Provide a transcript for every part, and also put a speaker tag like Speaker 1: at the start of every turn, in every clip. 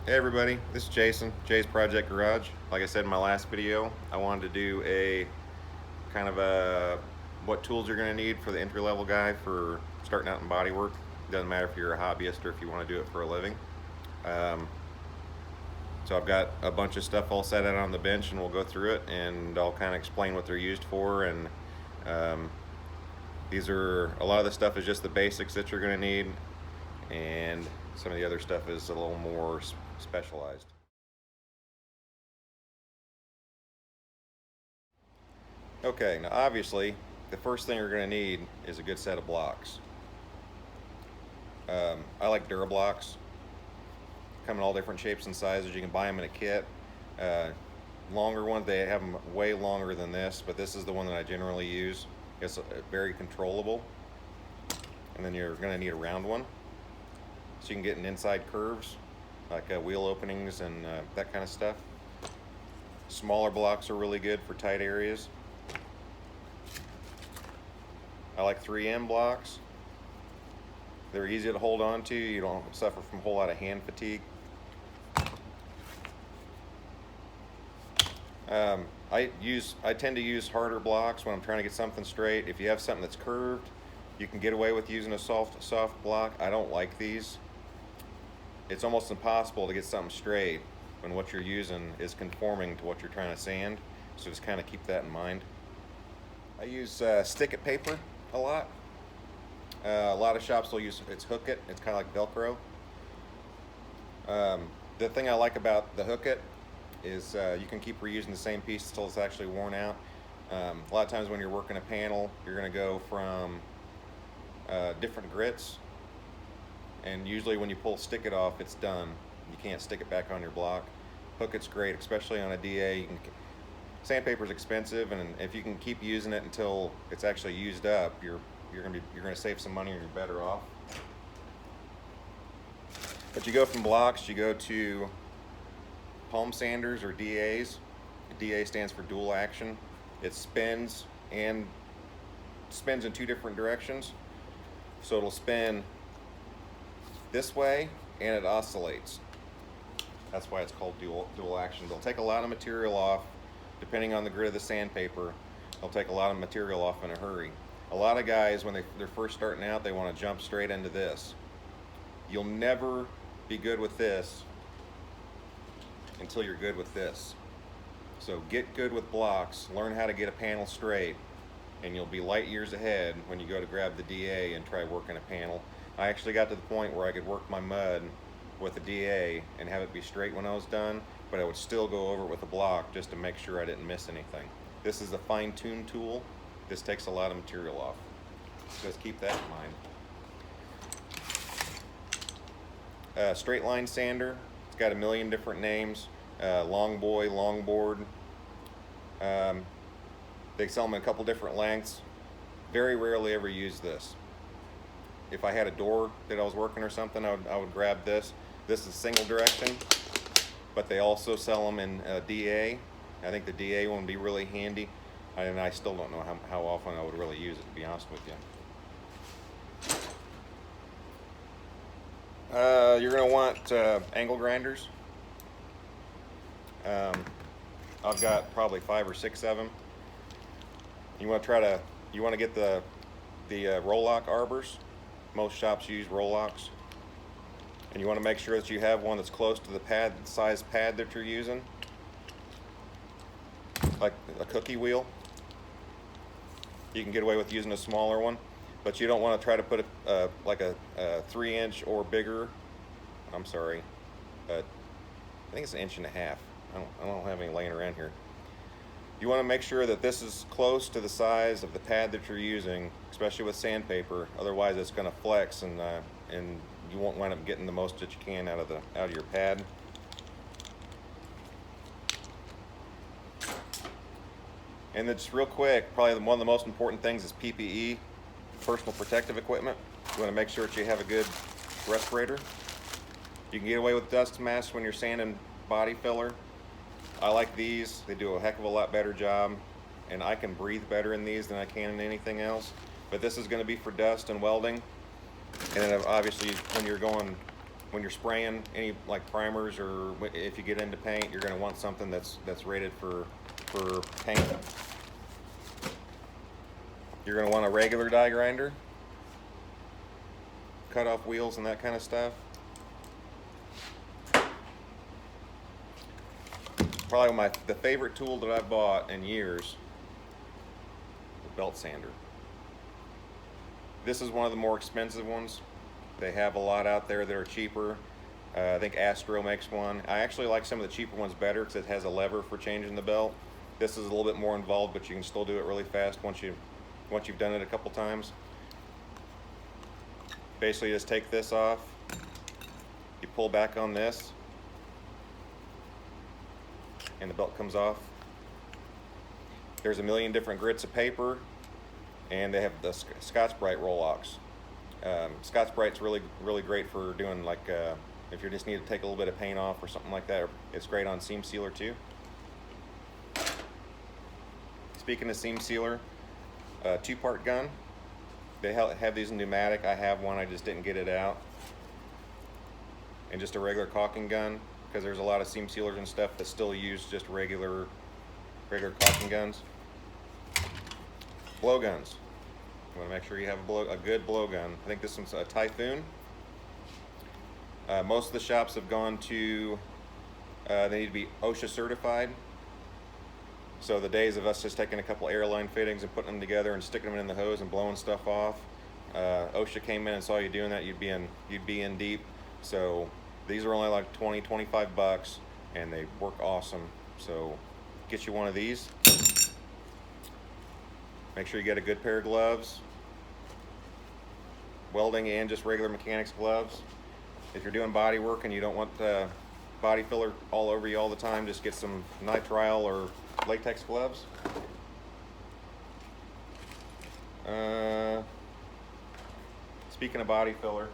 Speaker 1: Hey everybody, this is Jason, Jay's Project Garage. Like I said in my last video, I wanted to do a kind of a what tools you're going to need for the entry-level guy for starting out in body work. Doesn't matter if you're a hobbyist or if you want to do it for a living. Um, so I've got a bunch of stuff all set out on the bench, and we'll go through it, and I'll kind of explain what they're used for. And um, these are a lot of the stuff is just the basics that you're going to need, and some of the other stuff is a little more specialized. Okay, now obviously, the first thing you're going to need is a good set of blocks. I like Durablocks. Come in all different shapes and sizes. You can buy them in a kit. Uh, Longer ones, they have them way longer than this, but this is the one that I generally use. It's very controllable. And then you're going to need a round one, so you can get in inside curves, like wheel openings and that kind of stuff. Smaller blocks are really good for tight areas. I like 3M blocks. They're easy to hold on to. You don't suffer from a whole lot of hand fatigue. I tend to use harder blocks when I'm trying to get something straight. If you have something that's curved, you can get away with using a soft block. I don't like these. It's almost impossible to get something straight when what you're using is conforming to what you're trying to sand. So just kind of keep that in mind. I use stick-it paper a lot. A lot of shops will use it's hook it. It's kind of like Velcro. The thing I like about the hook it is you can keep reusing the same piece until it's actually worn out. A lot of times when you're working a panel, you're going to go from different grits, and usually when you pull stick it off, it's done. You can't stick it back on your block. Hook it's great, especially on a DA. Sandpaper's expensive, and if you can keep using it until it's actually used up, you're gonna save some money and you're better off. But you go from blocks, you go to palm sanders or DAs. DA stands for dual action. It spins in two different directions. So it'll spin this way and it oscillates. That's why it's called dual action. They'll take a lot of material off. Depending on the grit of the sandpaper, they'll take a lot of material off in a hurry. A lot of guys, when they're first starting out, they want to jump straight into this. You'll never be good with this until you're good with this. So get good with blocks, learn how to get a panel straight, and you'll be light years ahead when you go to grab the DA and try working a panel. I actually got to the point where I could work my mud with a DA and have it be straight when I was done, but I would still go over it with a block just to make sure I didn't miss anything. This is a fine-tune tool. This takes a lot of material off. Just keep that in mind. Straight line sander. It's got a million different names. Long boy, long board. They sell them in a couple different lengths. Very rarely ever use this. If I had a door that I was working or something, I would grab this. This is single direction, but they also sell them in DA. I think the DA one would be really handy, and I still don't know how often I would really use it, to be honest with you. You're going to want angle grinders. I've got probably 5 or 6 of them. You want to get the roll-lock arbors. Most shops use roll-locks. And you want to make sure that you have one that's close to the size pad that you're using. Like a cookie wheel. You can get away with using a smaller one, but you don't want to try to put like a 3-inch or bigger. I'm sorry, I think it's 1.5 inches. I don't have any laying around here. You want to make sure that this is close to the size of the pad that you're using, especially with sandpaper. Otherwise, it's going to flex, and you won't wind up getting the most that you can out of your pad. And then just real quick, probably one of the most important things is PPE, personal protective equipment. You want to make sure that you have a good respirator. You can get away with dust masks when you're sanding body filler. I like these. They do a heck of a lot better job, and I can breathe better in these than I can in anything else. But this is going to be for dust and welding. And then obviously when you're going when you're spraying any like primers, or if you get into paint, you're going to want something that's rated for paint. You're going to want a regular die grinder, cut off wheels and that kind of stuff. Probably the favorite tool that I've bought in years, the belt sander. This is one of the more expensive ones. They have a lot out there that are cheaper. I think Astro makes one. I actually like some of the cheaper ones better because it has a lever for changing the belt. This is a little bit more involved, but you can still do it really fast once you've done it a couple times. Basically, just take this off. You pull back on this, and the belt comes off. There's a million different grits of paper, and they have the Scotch-Brite roll-locks. Scotch-Brite's really great for doing like if you just need to take a little bit of paint off or something like that. It's great on seam sealer too. Speaking of seam sealer, two-part gun. They have these in pneumatic. I have one, I just didn't get it out. And just a regular caulking gun, because there's a lot of seam sealers and stuff that still use just regular caulking guns. Blow guns. You want to make sure you have a good blow gun. I think this one's a Typhoon. Most of the shops have gone to, they need to be OSHA certified. So the days of us just taking a couple airline fittings and putting them together and sticking them in the hose and blowing stuff off, OSHA came in and saw you doing that, you'd be in deep. So these are only like 20-25 bucks, and they work awesome. So get you one of these. Make sure you get a good pair of gloves, welding and just regular mechanics gloves. If you're doing body work and you don't want body filler all over you all the time, just get some nitrile or latex gloves. Speaking of body filler,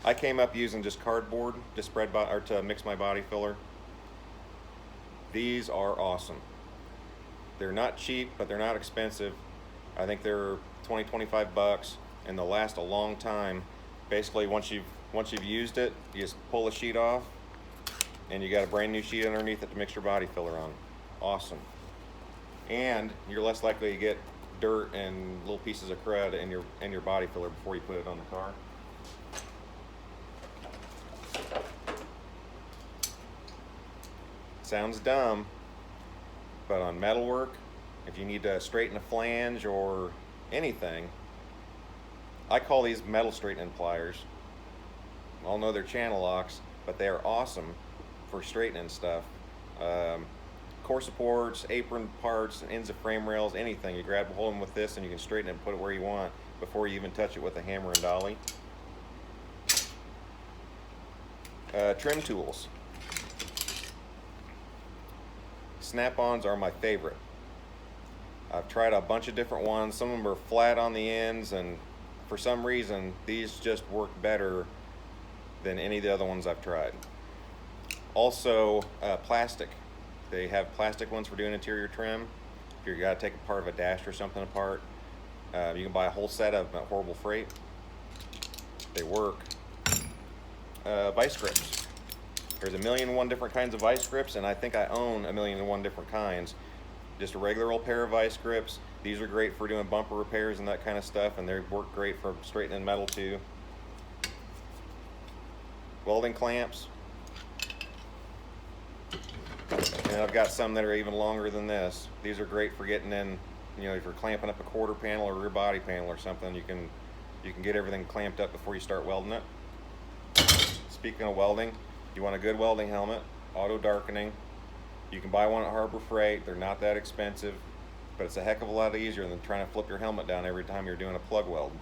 Speaker 1: I came up using just cardboard to mix my body filler. These are awesome. They're not cheap, but they're not expensive. I think they're 20-25 bucks, and they'll last a long time. Basically, once you've used it, you just pull the sheet off, and you got a brand new sheet underneath it to mix your body filler on. Awesome. And you're less likely to get dirt and little pieces of crud in your body filler before you put it on the car. Sounds dumb, but on metalwork, if you need to straighten a flange or anything, I call these metal straightening pliers. All know they're channel locks, but they are awesome for straightening stuff. Core supports, apron parts, ends of frame rails, anything. You grab hold of them with this and you can straighten it and put it where you want before you even touch it with a hammer and dolly. Trim tools. Snap-ons are my favorite. I've tried a bunch of different ones. Some of them are flat on the ends, and for some reason these just work better than any of the other ones I've tried. Also, plastic. They have plastic ones for doing interior trim. If you got to take a part of a dash or something apart, you can buy a whole set of them at Horrible Freight. They work. Vice grips. There's 1,000,001 different kinds of vice grips, and I think I own 1,000,001 different kinds. Just a regular old pair of vice grips. These are great for doing bumper repairs and that kind of stuff, and they work great for straightening metal too. Welding clamps. And I've got some that are even longer than this. These are great for getting in, if you're clamping up a quarter panel or rear body panel or something, you can get everything clamped up before you start welding it. Speaking of welding, you want a good welding helmet, auto darkening. You can buy one at Harbor Freight. They're not that expensive, but it's a heck of a lot easier than trying to flip your helmet down every time you're doing a plug weld.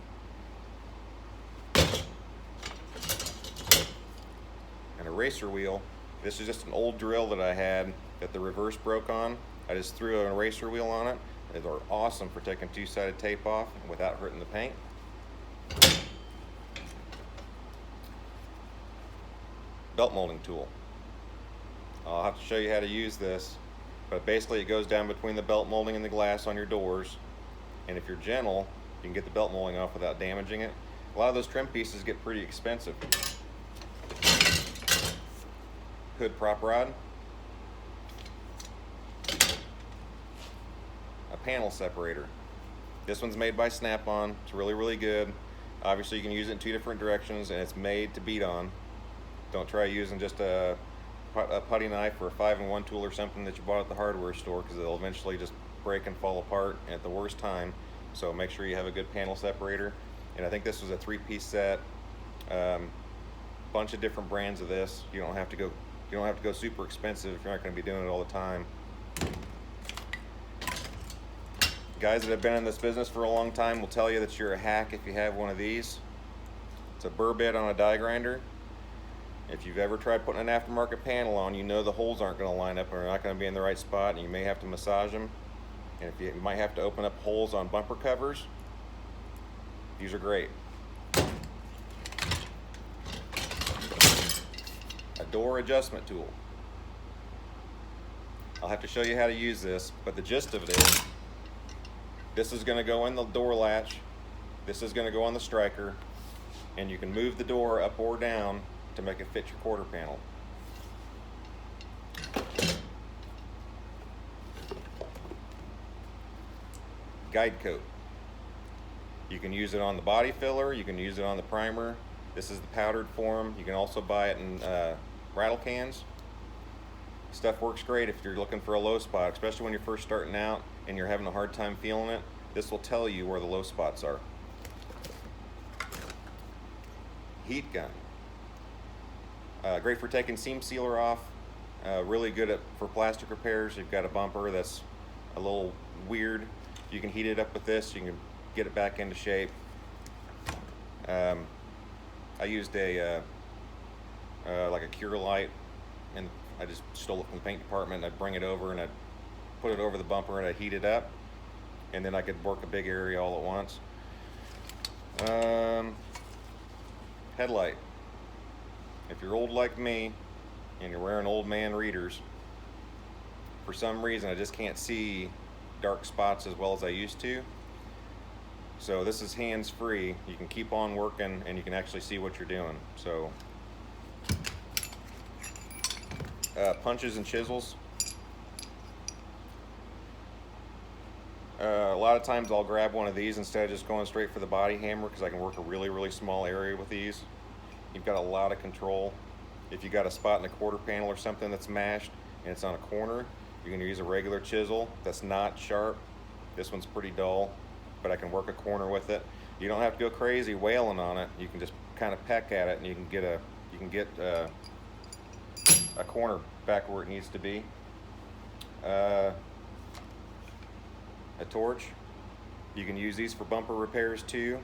Speaker 1: An eraser wheel. This is just an old drill that I had that the reverse broke on. I just threw an eraser wheel on it. They're awesome for taking two-sided tape off without hurting the paint. Belt molding tool. I'll have to show you how to use this, but basically it goes down between the belt molding and the glass on your doors, and if you're gentle, you can get the belt molding off without damaging it. A lot of those trim pieces get pretty expensive. Hood prop rod. A panel separator. This one's made by Snap-on. It's really, really good. Obviously you can use it in 2 different directions, and it's made to beat on. Don't try using just a putty knife or a 5-in-1 tool or something that you bought at the hardware store, because it'll eventually just break and fall apart at the worst time. So make sure you have a good panel separator. And I think this was a 3-piece set. Bunch of different brands of this. You don't have to go super expensive if you're not going to be doing it all the time. Guys that have been in this business for a long time will tell you that you're a hack if you have one of these. It's a burr bit on a die grinder. If you've ever tried putting an aftermarket panel on, you know the holes aren't going to line up or are not going to be in the right spot, and you may have to massage them. And if you might have to open up holes on bumper covers, these are great. A door adjustment tool. I'll have to show you how to use this, but the gist of it is, this is going to go in the door latch, this is going to go on the striker, and you can move the door up or down to make it fit your quarter panel. Guide coat. You can use it on the body filler, you can use it on the primer. This is the powdered form. You can also buy it in rattle cans. Stuff works great if you're looking for a low spot, especially when you're first starting out and you're having a hard time feeling it. This will tell you where the low spots are. Heat gun. Great for taking seam sealer off. Really good for plastic repairs. You've got a bumper that's a little weird. You can heat it up with this. You can get it back into shape. I used a like a cure light, and I just stole it from the paint department. And I'd bring it over and I'd put it over the bumper and I'd heat it up, and then I could work a big area all at once. Headlight. If you're old like me and you're wearing old man readers, for some reason I just can't see dark spots as well as I used to. So this is hands-free. You can keep on working and you can actually see what you're doing. So punches and chisels. A lot of times I'll grab one of these instead of just going straight for the body hammer, because I can work a really, really small area with these. You've got a lot of control. If you got a spot in a quarter panel or something that's mashed and it's on a corner, you're going to use a regular chisel that's not sharp. This one's pretty dull, but I can work a corner with it. You don't have to go crazy wailing on it. You can just kind of peck at it, and you can get a corner back where it needs to be. A torch. You can use these for bumper repairs too.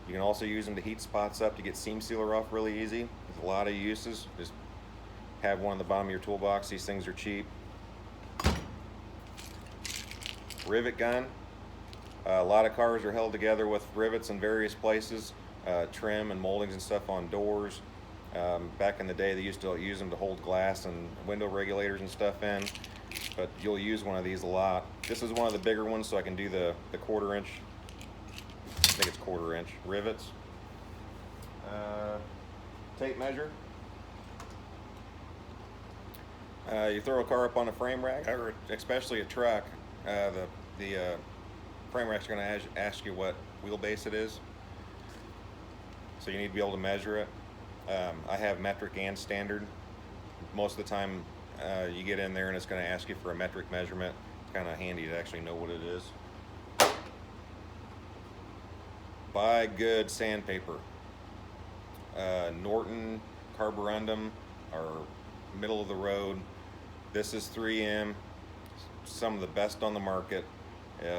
Speaker 1: You can also use them to heat spots up to get seam sealer off really easy. There's a lot of uses. Just have one on the bottom of your toolbox. These things are cheap. Rivet gun. A lot of cars are held together with rivets in various places, trim and moldings and stuff on doors. Back in the day, they used to use them to hold glass and window regulators and stuff in, but you'll use one of these a lot. This is one of the bigger ones, so I can do the 1/4 inch, I think it's 1/4 inch rivets. Tape measure. You throw a car up on a frame rack, or especially a truck, the frame rack's going to ask you what wheelbase it is, so you need to be able to measure it. I have metric and standard. Most of the time you get in there and it's going to ask you for a metric measurement. It's kind of handy to actually know what it is. Buy good sandpaper. Norton carborundum, or middle of the road. This is 3M, some of the best on the market.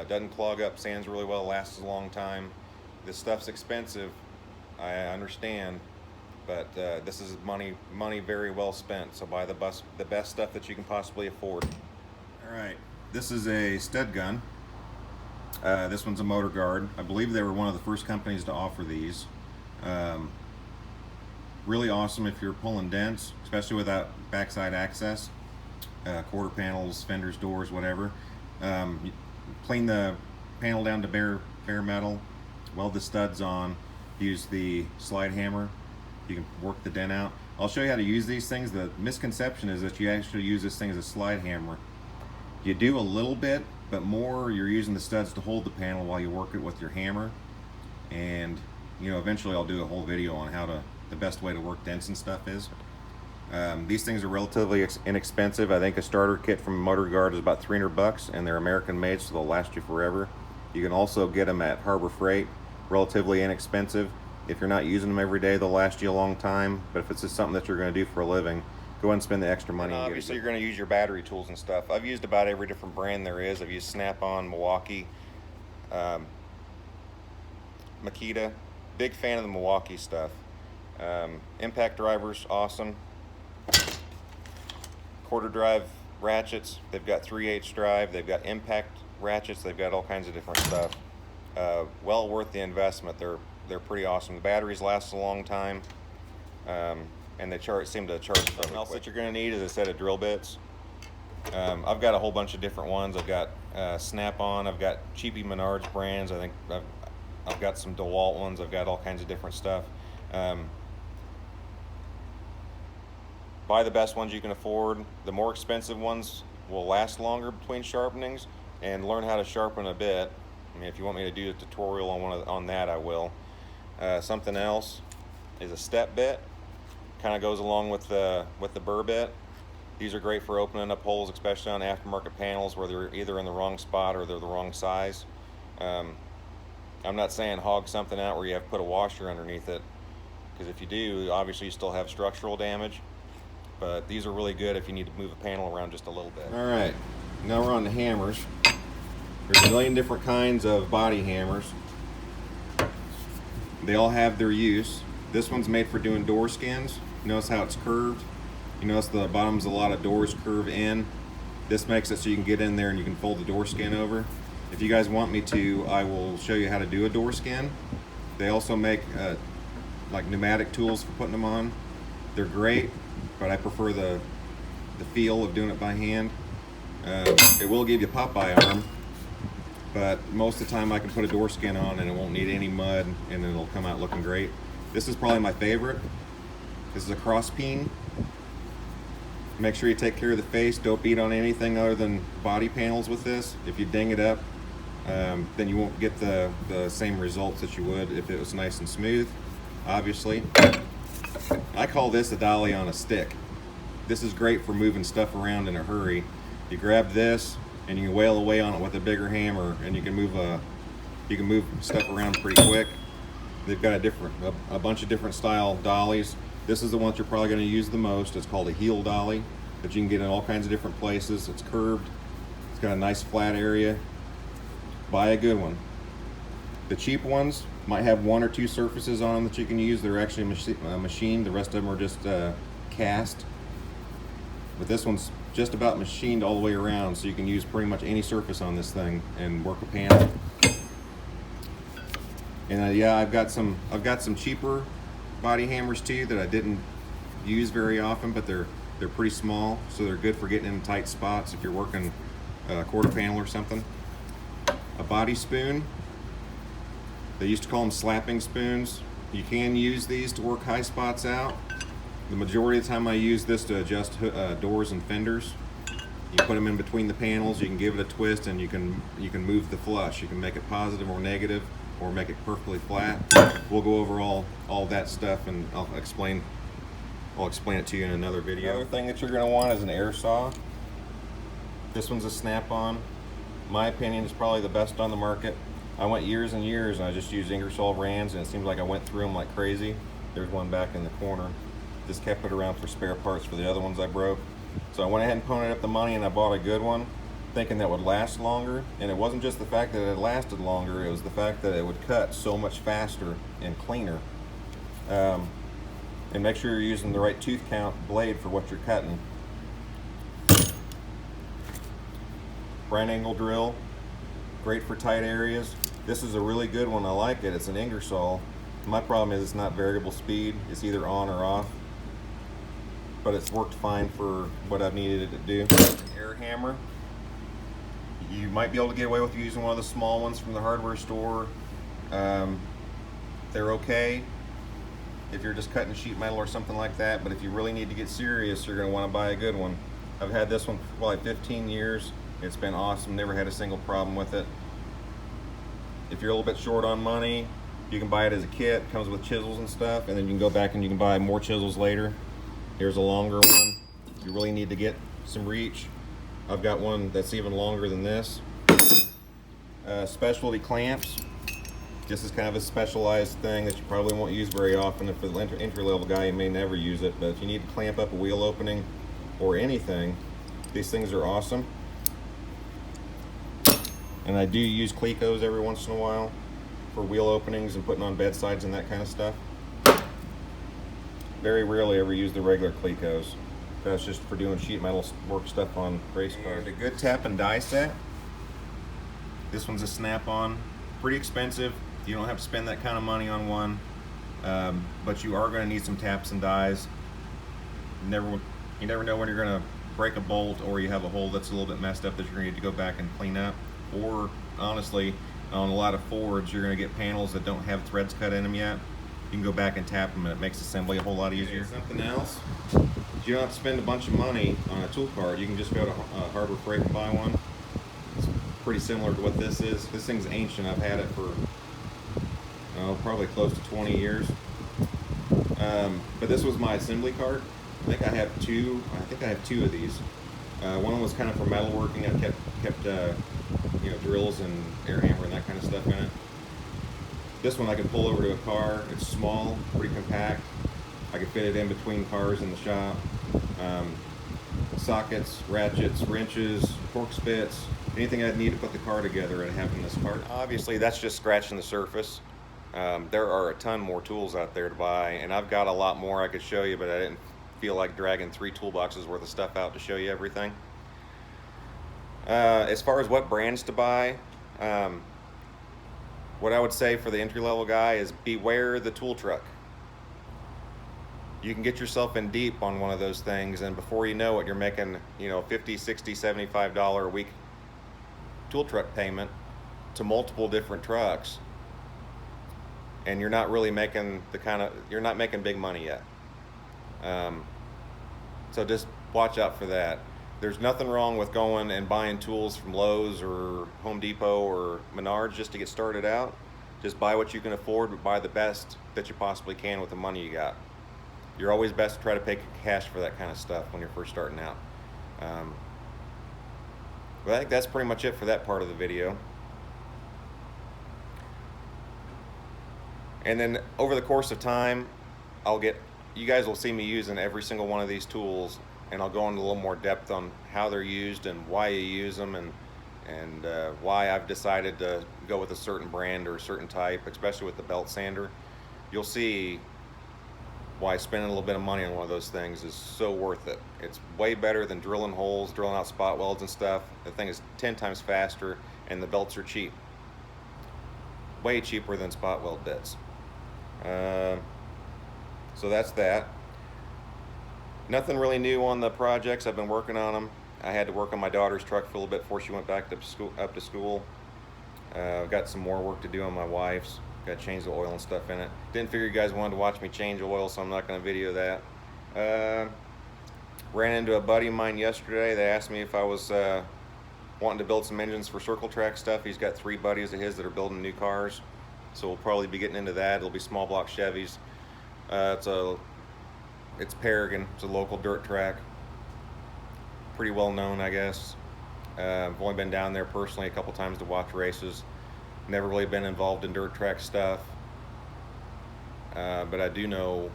Speaker 1: Doesn't clog up, sands really well, lasts a long time. This stuff's expensive, I understand, but this is money very well spent. So buy the best stuff that you can possibly afford. All right, this is a stud gun. This one's a motor guard. I believe they were one of the first companies to offer these. Really awesome if you're pulling dents, especially without backside access, quarter panels, fenders, doors, whatever. Clean the panel down to bare metal, weld the studs on, use the slide hammer. You can work the dent out. I'll show you how to use these things. The misconception is that you actually use this thing as a slide hammer. You do a little bit, but more you're using the studs to hold the panel while you work it with your hammer. And you know, eventually I'll do a whole video on how to, the best way to work dents and stuff is. These things are relatively inexpensive. I think a starter kit from Motor Guard is about 300 bucks, and they're American made, so they'll last you forever. You can also get them at Harbor Freight, relatively inexpensive. If you're not using them every day, they'll last you a long time, but if it's just something that you're going to do for a living, go ahead and spend the extra money. And obviously you're going to use your battery tools and stuff. I've used about every different brand there is. I've used Snap-on, Milwaukee, Makita. Big fan of the Milwaukee stuff. Impact drivers, awesome. Quarter drive ratchets, they've got 3/8 drive, they've got impact ratchets, they've got all kinds of different stuff. Well worth the investment. They're pretty awesome. The batteries last a long time, and they seem to charge. Something else that you're going to need is a set of drill bits. I've got a whole bunch of different ones. I've got Snap-on, I've got cheapy Menards brands, I think I've got some DeWalt ones, I've got all kinds of different stuff. Buy the best ones you can afford. The more expensive ones will last longer between sharpenings, and learn how to sharpen a bit. I mean, if you want me to do a tutorial on that, I will. Something else is a step bit. Kind of goes along with the burr bit. These are great for opening up holes, especially on aftermarket panels where they're either in the wrong spot or they're the wrong size. I'm not saying hog something out where you have to put a washer underneath it, because if you do, obviously you still have structural damage. But these are really good if you need to move a panel around just a little bit. All right, now we're on the hammers. There's a million different kinds of body hammers. They all have their use. This one's made for doing door skins. Notice how it's curved. You notice the bottoms, a lot of doors curve in. This makes it so you can get in there and you can fold the door skin over. If you guys want me to, I will show you how to do a door skin. They also make like pneumatic tools for putting them on. They're great, but I prefer the feel of doing it by hand. It will give you a Popeye arm, but most of the time I can put a door skin on and it won't need any mud and it'll come out looking great. This is probably my favorite. This is a cross peen. Make sure you take care of the face. Don't beat on anything other than body panels with this. If you ding it up, then you won't get the same results that you would if it was nice and smooth, obviously. I call this a dolly on a stick. This is great for moving stuff around in a hurry. You grab this and you can wail away on it with a bigger hammer, and you can move stuff around pretty quick. They've got a bunch of different style dollies. This is the one that you're probably going to use the most. It's called a heel dolly, that you can get in all kinds of different places. It's curved. It's got a nice flat area. Buy a good one. The cheap ones might have one or two surfaces on them that you can use. They're actually machined. The rest of them are just cast. But this one's just about machined all the way around, so you can use pretty much any surface on this thing and work a panel. And yeah, I've got some cheaper body hammers too that I didn't use very often, but they're pretty small, so they're good for getting in tight spots if you're working a quarter panel or something. A body spoon. They used to call them slapping spoons. You can use these to work high spots out. The majority of the time I use this to adjust doors and fenders. You put them in between the panels, you can give it a twist, and you can move the flush. You can make it positive or negative, or make it perfectly flat. We'll go over all that stuff, and I'll explain it to you in another video. Another thing that you're going to want is an air saw. This one's a Snap-on. My opinion, is probably the best on the market. I went years and years and I just used Ingersoll Rands, and it seems like I went through them like crazy. There's one back in the corner. Just kept it around for spare parts for the other ones I broke. So I went ahead and ponied up the money and I bought a good one, thinking that would last longer. And it wasn't just the fact that it lasted longer, it was the fact that it would cut so much faster and cleaner. And make sure you're using the right tooth count blade for what you're cutting. Right angle drill, great for tight areas. This is a really good one, I like it. It's an Ingersoll. My problem is it's not variable speed. It's either on or off. But it's worked fine for what I've needed it to do. An air hammer. You might be able to get away with using one of the small ones from the hardware store. They're okay if you're just cutting sheet metal or something like that, but if you really need to get serious, you're going to want to buy a good one. I've had this one for probably 15 years. It's been awesome, never had a single problem with it. If you're a little bit short on money, you can buy it as a kit. It comes with chisels and stuff, and then you can go back and you can buy more chisels later. Here's a longer one. You really need to get some reach. I've got one that's even longer than this. Specialty clamps. This is kind of a specialized thing that you probably won't use very often. If for the entry-level guy, you may never use it, but if you need to clamp up a wheel opening or anything, these things are awesome. And I do use Clecos every once in a while for wheel openings and putting on bedsides and that kind of stuff. Very rarely ever use the regular Clecos. That's just for doing sheet metal work stuff on race cars. And a good tap and die set. This one's a snap-on. Pretty expensive. You don't have to spend that kind of money on one, but you are going to need some taps and dies. You never know when you're going to break a bolt, or you have a hole that's a little bit messed up that you're going to need to go back and clean up. Or honestly, on a lot of Fords, you're going to get panels that don't have threads cut in them yet. You can go back and tap them, and it makes assembly a whole lot easier. Something else, you don't have to spend a bunch of money on a tool cart. You can just go to Harbor Freight and buy one. It's pretty similar to what this is. This thing's ancient. I've had it for probably close to 20 years. But this was my assembly cart. I think I have two of these. One was kind of for metalworking. I kept drills and air hammer and that kind of stuff in it. This one I can pull over to a car. It's small, pretty compact. I can fit it in between cars in the shop. Sockets, ratchets, wrenches, torque spits, anything I'd need to put the car together, I'd have in this cart. Obviously, that's just scratching the surface. There are a ton more tools out there to buy, and I've got a lot more I could show you, but I didn't feel like dragging 3 toolboxes worth of stuff out to show you everything. As far as what brands to buy, what I would say for the entry-level guy is beware the tool truck. You can get yourself in deep on one of those things, and before you know it, you're making, $50, $60, $75 a week tool truck payment to multiple different trucks, and you're not really making you're not making big money yet. So just watch out for that. There's nothing wrong with going and buying tools from Lowe's or Home Depot or Menards just to get started out. Just buy what you can afford, but buy the best that you possibly can with the money you got. You're always best to try to pay cash for that kind of stuff when you're first starting out. But I think that's pretty much it for that part of the video. And then over the course of time, you guys will see me using every single one of these tools, and I'll go into a little more depth on how they're used and why you use them, and why I've decided to go with a certain brand or a certain type, especially with the belt sander. You'll see why spending a little bit of money on one of those things is so worth it. It's way better than drilling holes, drilling out spot welds and stuff. The thing is 10 times faster, and the belts are cheap. Way cheaper than spot weld bits. So that's that. Nothing really new on the projects. I've been working on them. I had to work on my daughter's truck for a little bit before she went back up to school. I've got some more work to do on my wife's. Got to change the oil and stuff in it. Didn't figure you guys wanted to watch me change oil, so I'm not going to video that. Ran into a buddy of mine yesterday. They asked me if I was wanting to build some engines for Circle Track stuff. He's got 3 buddies of his that are building new cars, so we'll probably be getting into that. It'll be small block Chevys. It's Paragon. It's a local dirt track. Pretty well known, I guess. I've only been down there personally a couple times to watch races. Never really been involved in dirt track stuff, but I do know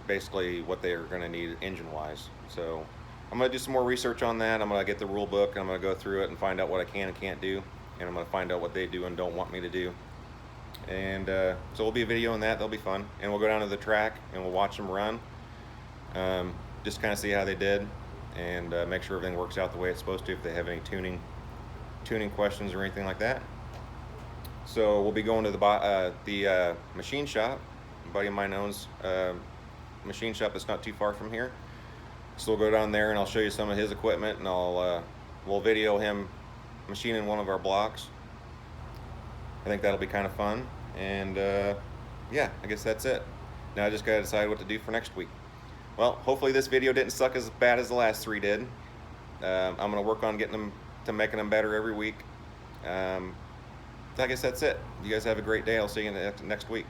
Speaker 1: basically what they are going to need engine-wise. So I'm going to do some more research on that. I'm going to get the rule book, and I'm going to go through it and find out what I can and can't do, and I'm going to find out what they do and don't want me to do. And so we'll be a video on that. That'll be fun, and we'll go down to the track and we'll watch them run, just kind of see how they did, and make sure everything works out the way it's supposed to, if they have any tuning questions or anything like that. So we'll be going to the machine shop. A buddy of mine owns a machine shop that's not too far from here. So we'll go down there and I'll show you some of his equipment, and we'll video him machining one of our blocks. I think that'll be kind of fun. And yeah, I guess that's it. Now I just gotta decide what to do for next week. Well, hopefully this video didn't suck as bad as the last 3 did. I'm gonna work on getting them to making them better every week. I guess that's it. You guys have a great day. I'll see you next week.